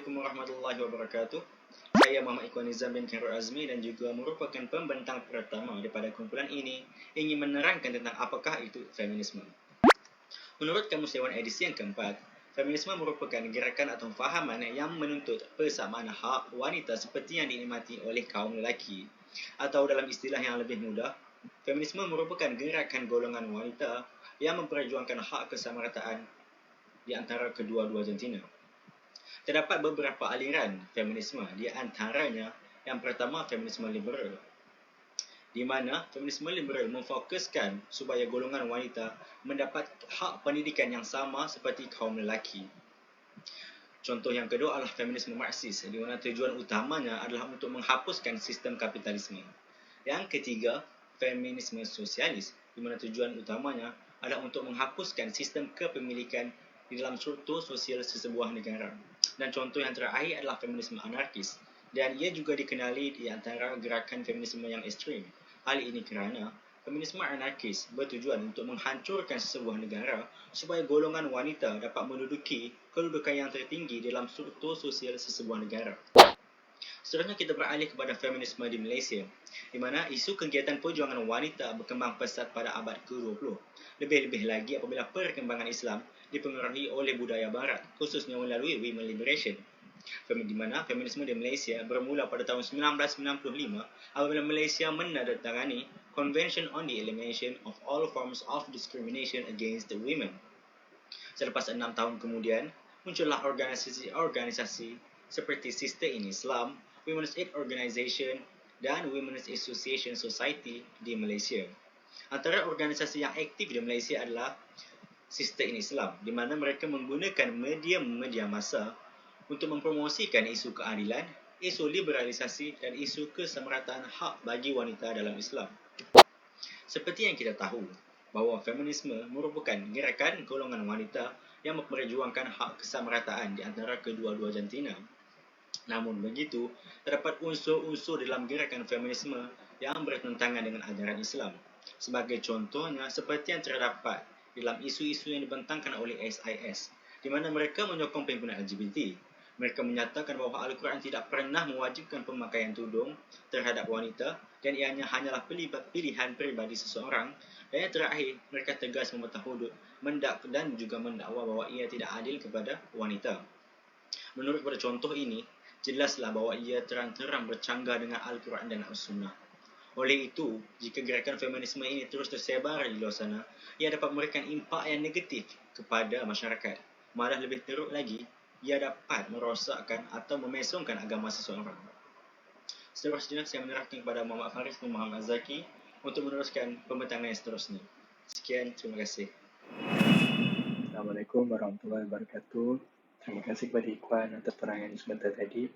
Assalamualaikum warahmatullahi wabarakatuh. Saya Muhammad Ikhwan Nizam bin Khairul Azmi dan juga merupakan pembentang pertama daripada kumpulan ini ingin menerangkan tentang apakah itu feminisme. Menurut Kamus Dewan edisi yang keempat, feminisme merupakan gerakan atau fahaman yang menuntut persamaan hak wanita seperti yang dinikmati oleh kaum lelaki. Atau dalam istilah yang lebih mudah, feminisme merupakan gerakan golongan wanita yang memperjuangkan hak kesamarataan di antara kedua-dua jantina. Terdapat beberapa aliran feminisme, di antaranya yang pertama feminisme liberal, di mana feminisme liberal memfokuskan supaya golongan wanita mendapat hak pendidikan yang sama seperti kaum lelaki. Contoh yang kedua adalah feminisme Marxis, di mana tujuan utamanya adalah untuk menghapuskan sistem kapitalisme. Yang ketiga, feminisme sosialis, di mana tujuan utamanya adalah untuk menghapuskan sistem kepemilikan di dalam struktur sosial sesebuah negara. Dan contoh yang terakhir adalah feminisme anarkis, dan ia juga dikenali di antara gerakan feminisme yang ekstrim. Hal ini kerana feminisme anarkis bertujuan untuk menghancurkan sesebuah negara supaya golongan wanita dapat menduduki kedudukan yang tertinggi dalam struktur sosial sesebuah negara. Seterusnya kita beralih kepada feminisme di Malaysia, di mana isu kegiatan perjuangan wanita berkembang pesat pada abad ke-20. Lebih-lebih lagi apabila perkembangan Islam dipengaruhi oleh budaya barat, khususnya melalui women liberation. Di mana feminisme di Malaysia bermula pada tahun 1995 apabila Malaysia menandatangani Convention on the Elimination of All Forms of Discrimination Against the Women. Selepas 6 tahun kemudian, muncullah organisasi-organisasi seperti Sister in Islam, Women's Aid Organization dan Women's Association Society di Malaysia. Antara organisasi yang aktif di Malaysia adalah Sister in Islam, di mana mereka menggunakan media massa untuk mempromosikan isu keadilan, isu liberalisasi dan isu kesamarataan hak bagi wanita dalam Islam. Seperti yang kita tahu, bahawa feminisme merupakan gerakan golongan wanita yang memperjuangkan hak kesamarataan di antara kedua-dua jantina. Namun begitu, terdapat unsur-unsur dalam gerakan feminisme yang bertentangan dengan ajaran Islam. Sebagai contohnya, seperti yang terdapat dalam isu-isu yang dibentangkan oleh SIS, di mana mereka menyokong penggunaan LGBT. Mereka menyatakan bahawa Al-Quran tidak pernah mewajibkan pemakaian tudung terhadap wanita dan ianya hanyalah pilihan peribadi seseorang. Dan yang terakhir, mereka tegas membantah hudud dan juga mendakwa bahawa ia tidak adil kepada wanita. Menurut pada contoh ini, jelaslah bahawa ia terang-terang bercanggah dengan Al-Quran dan As-Sunnah. Oleh itu, jika gerakan feminisme ini terus tersebar di luar sana, ia dapat memberikan impak yang negatif kepada masyarakat. Malah lebih teruk lagi, ia dapat merosakkan atau memesongkan agama seseorang. Seterusnya, saya menyerahkan kepada Muhammad Faris dan Muhammad Zaki untuk meneruskan pembentangan yang seterusnya. Sekian, terima kasih. Assalamualaikum warahmatullahi wabarakatuh. Terima kasih kepada Ikhwan atas penerangan sebentar tadi.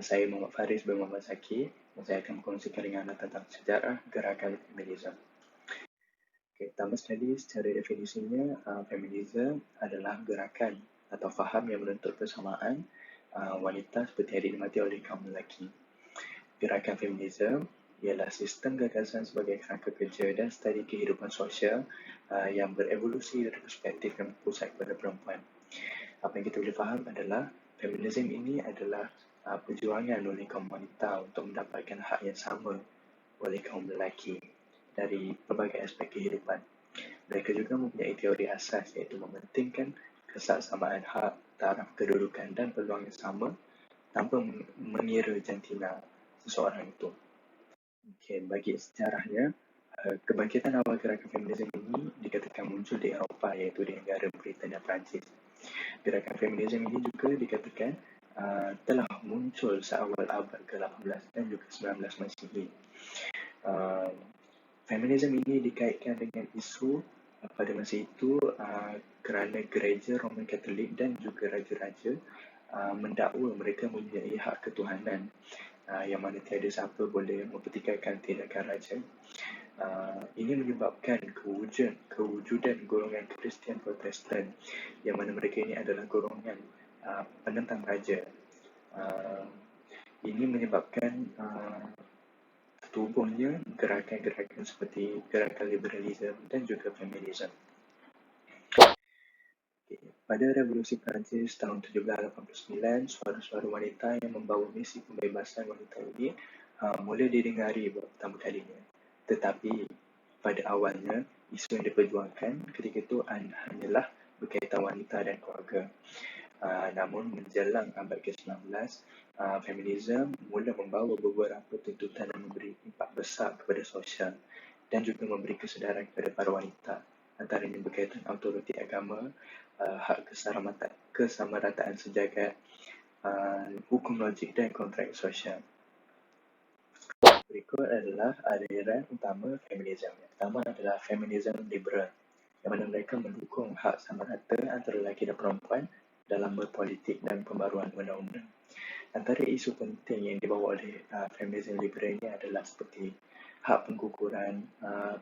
Saya Muhammad Faris bin Muhammad Zaki. Saya akan berkongsikan ringan tentang sejarah gerakan feminisme. Pertama sekali, secara definisinya, feminisme adalah gerakan atau faham yang menuntut persamaan wanita seperti yang dinikmati oleh kaum lelaki. Gerakan feminisme ialah sistem gagasan sebagai kerangka kerja dan studi kehidupan sosial yang berevolusi dari perspektif yang berpusat kepada perempuan. Apa yang kita boleh faham adalah feminisme ini adalah perjuangan oleh kaum wanita untuk mendapatkan hak yang sama oleh kaum lelaki dari pelbagai aspek kehidupan. Mereka juga mempunyai teori asas iaitu mementingkan kesamaan hak, taraf kedudukan dan peluang yang sama tanpa mengira jantina seseorang itu. Bagi sejarahnya, kebangkitan awal gerakan feminisme ini dikatakan muncul di Eropah iaitu di negara Britain dan Perancis. Gerakan feminisme ini juga dikatakan telah muncul seawal abad ke-18 dan juga 19 Masihi. Feminisme ini dikaitkan dengan isu pada masa itu kerana gereja Roman Katolik dan juga raja-raja mendakwa mereka mempunyai hak ketuhanan yang mana tiada siapa boleh mempertikaikan tindakan raja. Ini menyebabkan kewujudan golongan Kristian Protestan yang mana mereka ini adalah golongan penentang raja. Ini menyebabkan tubuhnya gerakan-gerakan seperti gerakan liberalisme dan juga feminisme. Pada Revolusi Perancis tahun 1789, suara-suara wanita yang membawa misi pembebasan wanita ini mula didengari buat pertama kalinya. Tetapi pada awalnya, isu yang diperjuangkan ketika itu hanyalah berkaitan wanita dan keluarga. Namun menjelang abad ke-19, feminisme mula membawa beberapa tuntutan yang memberi impak besar kepada sosial dan juga memberi kesedaran kepada para wanita, antaranya berkaitan autoriti agama, hak kesamarataan sejagat, hukum logik dan kontrak sosial. Berikut adalah aliran utama feminisme. Yang pertama adalah feminisme liberal, yang mana mereka mendukung hak sama rata antara lelaki dan perempuan dalam berpolitik dan pembaruan undang-undang. Antara isu penting yang dibawa oleh feminisme liberal ini adalah seperti hak pengguguran,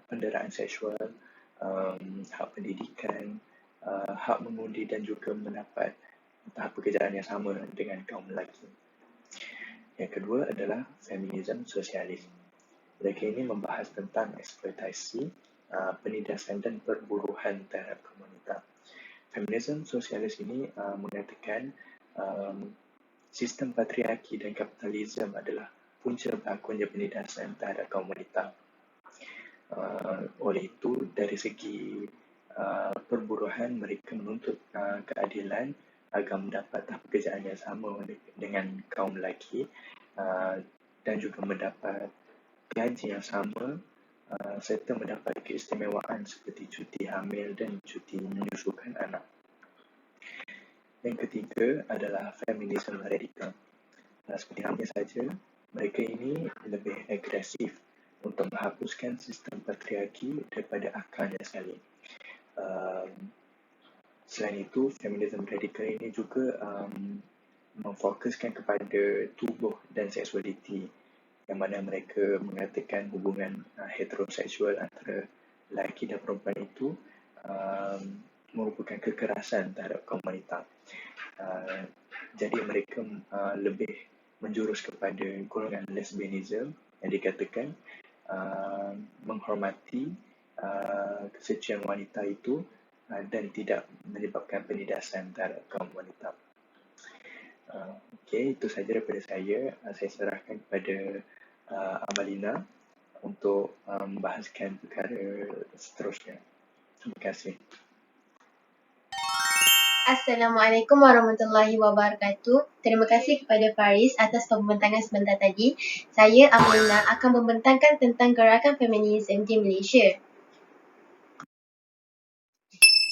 penderaan seksual, hak pendidikan, hak mengundi dan juga mendapat tahap pekerjaan yang sama dengan kaum lelaki. Yang kedua adalah feminisme sosialis. Mereka ini membahas tentang eksploitasi, penindasan dan perburuhan terhadap komunitas. Feminisme sosialis ini mengatakan sistem patriarki dan kapitalisme adalah punca berlakunya penindasan terhadap kaum wanita. Oleh itu, dari segi perburuhan, mereka menuntut keadilan agar mendapat tahap pekerjaan yang sama dengan kaum lelaki dan juga mendapat gaji yang sama serta mendapat keistimewaan seperti cuti hamil dan cuti menyusukan anak. Yang ketiga adalah feminisme radikal. Seperti namanya saja, mereka ini lebih agresif untuk menghapuskan sistem patriarki daripada akarnya sekali. Selain itu, feminisme radikal ini juga memfokuskan kepada tubuh dan seksualiti, yang mana mereka mengatakan hubungan heteroseksual antara lelaki dan perempuan itu merupakan kekerasan terhadap kaum wanita. Jadi mereka lebih menjurus kepada golongan lesbianisme yang dikatakan menghormati kesucian wanita itu dan tidak menyebabkan penindasan terhadap kaum wanita. Okey, itu sahaja daripada saya. Saya serahkan kepada Amalina untuk membahaskan perkara seterusnya. Terima kasih. Assalamualaikum warahmatullahi wabarakatuh. Terima kasih kepada Faris atas pembentangan sebentar tadi. Saya Amalina akan membentangkan tentang gerakan feminisme di Malaysia.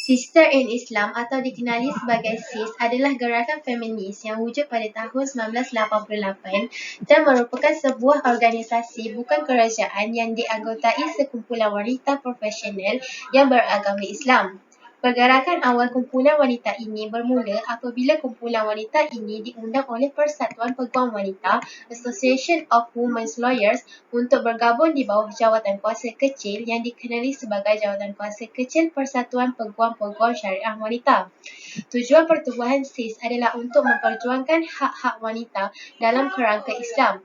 Sister in Islam atau dikenali sebagai SIS adalah gerakan feminis yang wujud pada tahun 1988 dan merupakan sebuah organisasi bukan kerajaan yang dianggotai sekumpulan wanita profesional yang beragama Islam. Pergerakan awal kumpulan wanita ini bermula apabila kumpulan wanita ini diundang oleh Persatuan Peguam Wanita, Association of Women's Lawyers, untuk bergabung di bawah jawatan kuasa kecil yang dikenali sebagai Jawatan Kuasa Kecil Persatuan Peguam-Peguam Syariah Wanita. Tujuan pertubuhan SIS adalah untuk memperjuangkan hak-hak wanita dalam kerangka Islam.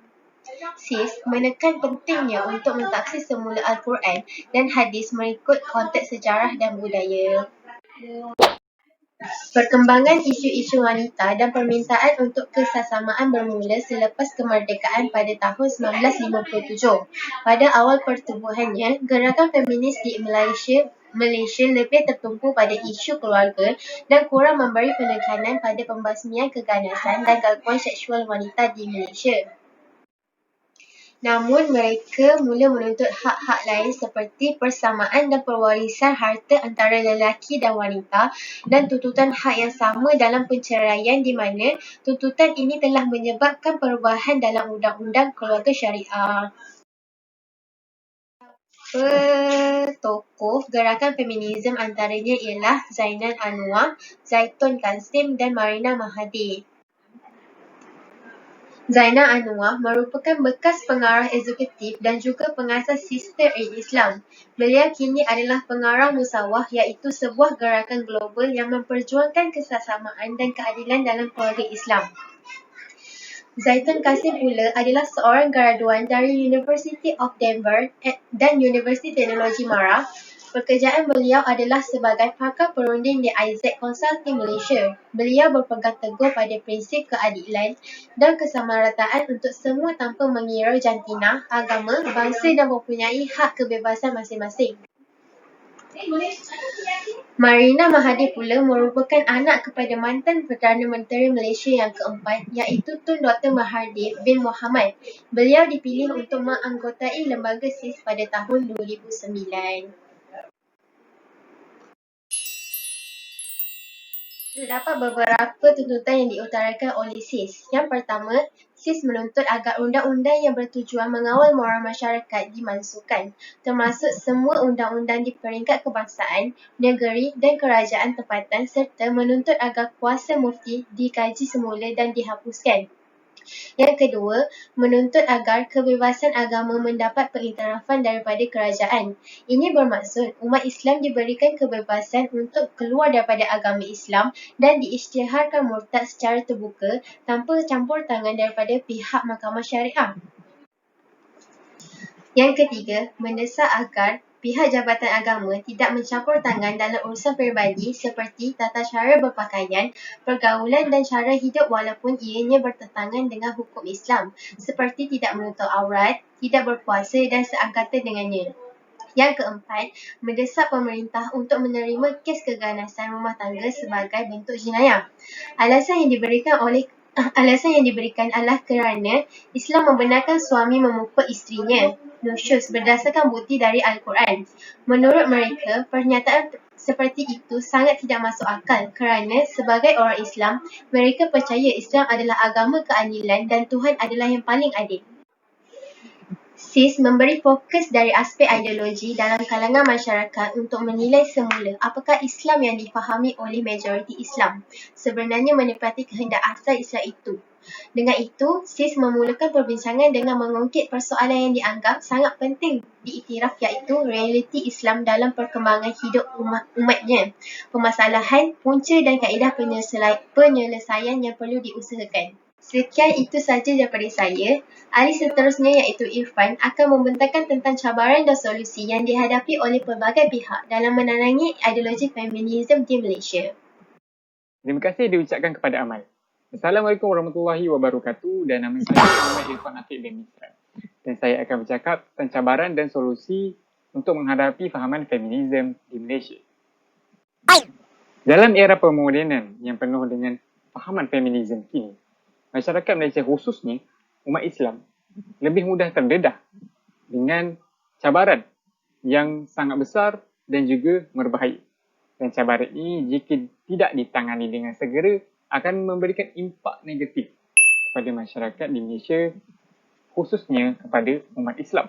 SIS menekan pentingnya untuk mentaksir semula Al-Quran dan hadis mengikut konteks sejarah dan budaya. Perkembangan isu-isu wanita dan permintaan untuk kesesamaan bermula selepas kemerdekaan pada tahun 1957. Pada awal pertubuhannya, gerakan feminis di Malaysia lebih tertumpu pada isu keluarga dan kurang memberi penekanan pada pembasmian keganasan dan gangguan seksual wanita di Malaysia. Namun mereka mula menuntut hak-hak lain seperti persamaan dan pewarisan harta antara lelaki dan wanita dan tuntutan hak yang sama dalam perceraian di mana tuntutan ini telah menyebabkan perubahan dalam Undang-Undang Keluarga Syariah. Tokoh gerakan feminisme antaranya ialah Zainal Anwar, Zaitun Kasim dan Marina Mahathir. Zainal Anwar merupakan bekas pengarah eksekutif dan juga pengasas Sister in Islam. Beliau kini adalah pengarah Musawah iaitu sebuah gerakan global yang memperjuangkan kesesamaan dan keadilan dalam keluarga Islam. Zaitun Kasim pula adalah seorang graduan dari University of Denver dan Universiti Teknologi Mara Pekerjaan beliau adalah sebagai pakar perunding di Isaac Consulting Malaysia. Beliau berpegang teguh pada prinsip keadilan dan kesamarataan untuk semua tanpa mengira jantina, agama, bangsa dan mempunyai hak kebebasan masing-masing. Marina Mahathir pula merupakan anak kepada mantan Perdana Menteri Malaysia yang keempat, iaitu Tun Dr. Mahathir bin Mohamad. Beliau dipilih untuk menganggotai lembaga SIS pada tahun 2009. Terdapat beberapa tuntutan yang diutarakan oleh SIS. Yang pertama, SIS menuntut agar undang-undang yang bertujuan mengawal moral masyarakat dimansuhkan, termasuk semua undang-undang di peringkat kebangsaan, negeri dan kerajaan tempatan serta menuntut agar kuasa mufti dikaji semula dan dihapuskan. Yang kedua, menuntut agar kebebasan agama mendapat pengiktirafan daripada kerajaan. Ini bermaksud umat Islam diberikan kebebasan untuk keluar daripada agama Islam dan diisytiharkan murtad secara terbuka tanpa campur tangan daripada pihak mahkamah syariah. Yang ketiga, mendesak agar pihak Jabatan Agama tidak mencampur tangan dalam urusan peribadi seperti tata cara berpakaian, pergaulan dan cara hidup walaupun ianya bertentangan dengan hukum Islam, seperti tidak menutup aurat, tidak berpuasa dan seangkatan dengannya. Yang keempat, mendesak pemerintah untuk menerima kes keganasan rumah tangga sebagai bentuk jenayah. Alasan yang diberikan adalah kerana Islam membenarkan suami memukul isterinya, nusyuz, berdasarkan bukti dari Al-Quran. Menurut mereka, pernyataan seperti itu sangat tidak masuk akal kerana sebagai orang Islam, mereka percaya Islam adalah agama keadilan dan Tuhan adalah yang paling adil. SIS memberi fokus dari aspek ideologi dalam kalangan masyarakat untuk menilai semula apakah Islam yang difahami oleh majoriti Islam sebenarnya menepati kehendak asal Islam itu. Dengan itu, SIS memulakan perbincangan dengan mengungkit persoalan yang dianggap sangat penting diiktiraf iaitu realiti Islam dalam perkembangan hidup umatnya, permasalahan, punca dan kaedah penyelesaian yang perlu diusahakan. Sekian itu saja daripada saya. Ahli seterusnya iaitu Irfan akan membentangkan tentang cabaran dan solusi yang dihadapi oleh pelbagai pihak dalam menerangi ideologi feminisme di Malaysia. Terima kasih diucapkan kepada Amal. Assalamualaikum warahmatullahi wabarakatuh dan nama saya Muhammad Irfan Afiq bin Misran. Dan saya akan bercakap tentang cabaran dan solusi untuk menghadapi fahaman feminisme di Malaysia. Dalam era pemodenan yang penuh dengan fahaman feminisme kini, masyarakat Malaysia khususnya umat Islam lebih mudah terdedah dengan cabaran yang sangat besar dan juga berbahaya. Dan cabaran ini jika tidak ditangani dengan segera akan memberikan impak negatif kepada masyarakat di Malaysia, khususnya kepada umat Islam.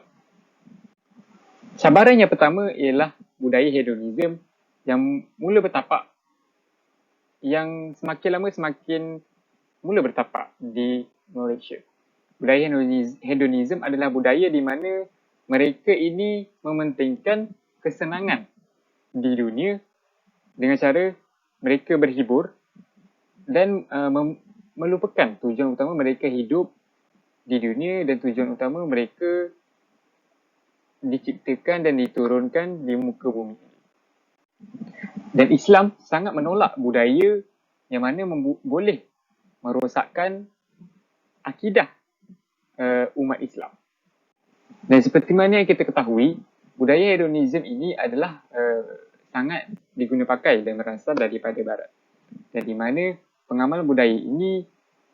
Cabaran yang pertama ialah budaya hedonisme yang mula bertapak, yang semakin lama semakin mula bertapak di Malaysia. Budaya hedonisme adalah budaya di mana mereka ini mementingkan kesenangan di dunia dengan cara mereka berhibur dan melupakan tujuan utama mereka hidup di dunia dan tujuan utama mereka diciptakan dan diturunkan di muka bumi. Dan Islam sangat menolak budaya yang mana boleh merosakkan akidah umat Islam. Dan seperti mana yang kita ketahui, budaya hedonisme ini adalah sangat diguna pakai dan berasal daripada Barat. Dan di mana pengamal budaya ini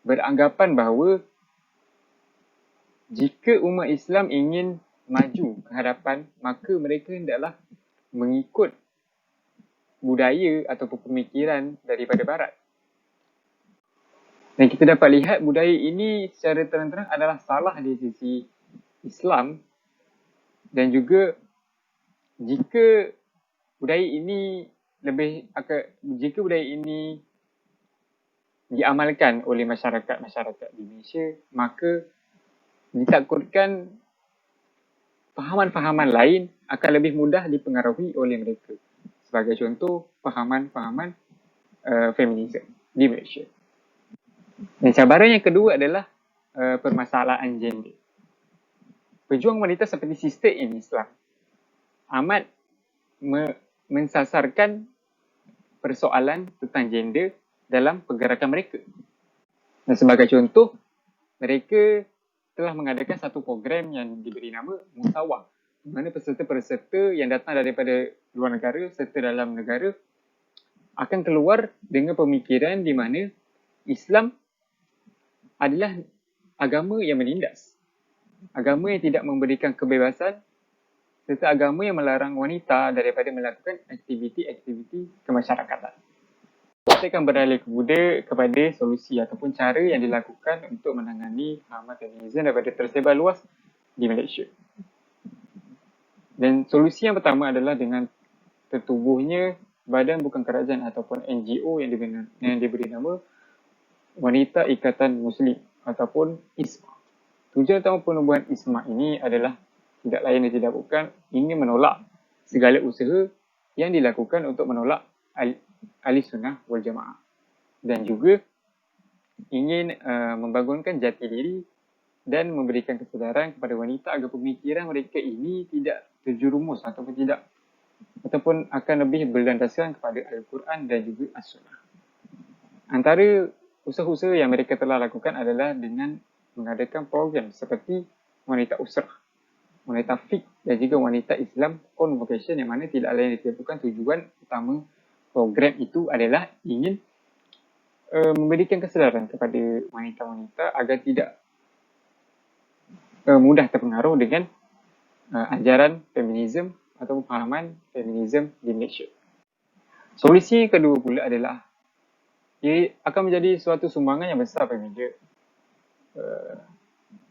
beranggapan bahawa jika umat Islam ingin maju ke hadapan, maka mereka hendaklah mengikut budaya ataupun pemikiran daripada Barat. Dan kita dapat lihat budaya ini secara terang-terang adalah salah di sisi Islam, dan juga jika budaya ini diamalkan oleh masyarakat di Malaysia, maka ditakutkan fahaman-fahaman lain akan lebih mudah dipengaruhi oleh mereka. Sebagai contoh, fahaman-fahaman feminisme di Malaysia. Dan cabaran yang kedua adalah permasalahan gender. Pejuang wanita seperti Sister in Islam amat mensasarkan persoalan tentang gender dalam pergerakan mereka. Dan sebagai contoh, mereka telah mengadakan satu program yang diberi nama Musawah, di mana peserta-peserta yang datang daripada luar negara serta dalam negara akan keluar dengan pemikiran di mana Islam adalah agama yang menindas, agama yang tidak memberikan kebebasan serta agama yang melarang wanita daripada melakukan aktiviti-aktiviti kemasyarakatan. Kita akan beralih kepada solusi ataupun cara yang dilakukan untuk menangani hama feminisme daripada tersebar luas di Malaysia. Dan solusi yang pertama adalah dengan tertubuhnya badan bukan kerajaan ataupun NGO yang diberi nama Wanita Ikatan Muslim ataupun ISMA. Tujuan utama penubuhan ISMA ini adalah tidak lain dan tidak bukan ingin menolak segala usaha yang dilakukan untuk menolak ahli sunnah wal jamaah, dan juga ingin membangunkan jati diri dan memberikan kesedaran kepada wanita agar pemikiran mereka ini tidak terjerumus ataupun akan lebih berlandaskan kepada Al-Quran dan juga As-Sunnah. Antara usaha-usaha yang mereka telah lakukan adalah dengan mengadakan program seperti Wanita Usrah, Wanita Fiqh dan juga Wanita Islam Convocation, yang mana tidak lain dan bukan tujuan utama program itu adalah ingin memberikan kesedaran kepada wanita-wanita agar tidak mudah terpengaruh dengan ajaran feminisme atau pemahaman feminisme di Malaysia. Solusi kedua pula adalah ia akan menjadi suatu sumbangan yang besar apabila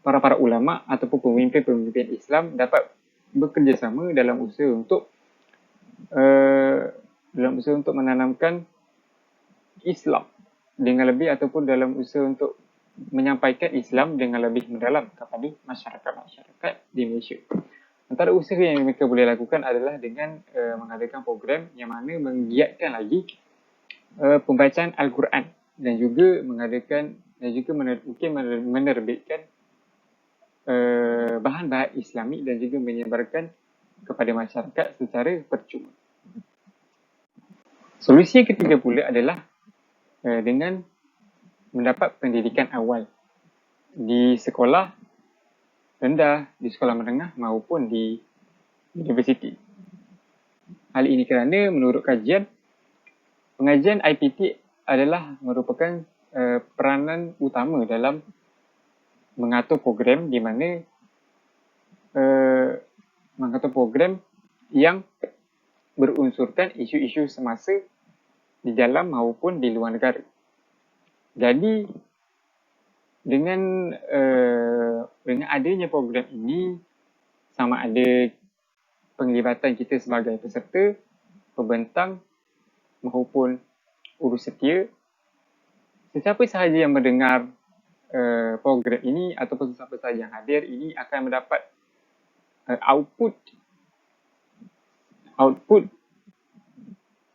para ulama ataupun pemimpin-pemimpin Islam dapat bekerjasama dalam usaha untuk menanamkan Islam dengan lebih ataupun dalam usaha untuk menyampaikan Islam dengan lebih mendalam kepada masyarakat di Malaysia. Antara usaha yang mereka boleh lakukan adalah dengan mengadakan program yang mana menggiatkan lagi pembacaan Al-Quran dan juga menerbitkan bahan-bahan Islami dan juga menyebarkan kepada masyarakat secara percuma. Solusi yang ketiga pula adalah dengan mendapat pendidikan awal di sekolah rendah, di sekolah menengah maupun di universiti. Hal ini kerana menurut kajian, pengajian IPT adalah merupakan peranan utama dalam mengatur program di mana mengatur program yang berunsurkan isu-isu semasa di dalam maupun di luar negara. Jadi dengan adanya program ini, sama ada penglibatan kita sebagai peserta, pembentang maupun urus setia, sesiapa sahaja yang mendengar program ini ataupun sesiapa sahaja yang hadir ini akan mendapat output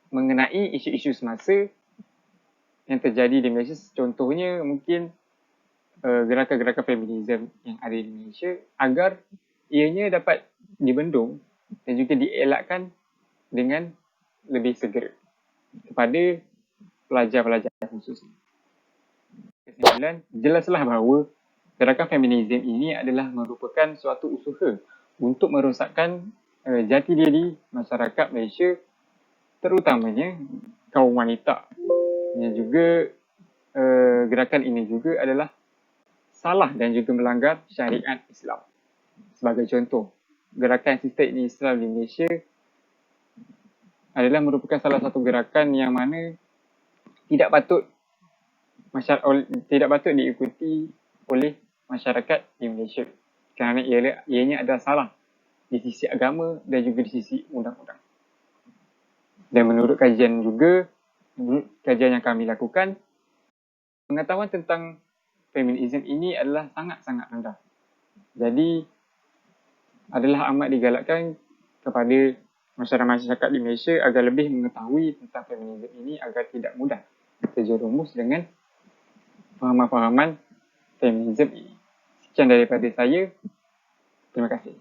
mengenai isu-isu semasa yang terjadi di Malaysia. Contohnya mungkin gerakan-gerakan feminisme yang ada di Malaysia, agar ianya dapat dibendung dan juga dielakkan dengan lebih segera kepada pelajar-pelajar khususnya. Kesimpulan, jelaslah bahawa gerakan feminisme ini adalah merupakan suatu usaha untuk merosakkan jati diri masyarakat Malaysia, terutamanya kaum wanita. Dan juga gerakan ini juga adalah salah dan juga melanggar syariat Islam. Sebagai contoh, gerakan Sistem Islam di Malaysia adalah merupakan salah satu gerakan yang mana tidak patut diikuti oleh masyarakat di Malaysia, kerana ianya adalah salah di sisi agama dan juga di sisi undang-undang. Dan menurut kajian yang kami lakukan, pengetahuan tentang feminisme ini adalah sangat-sangat rendah. Jadi adalah amat digalakkan kepada masyarakat di Malaysia agar lebih mengetahui tentang feminisme ini agar tidak mudah terjerumus dengan fahaman-fahaman feminisme ini. Sekian daripada saya. Terima kasih.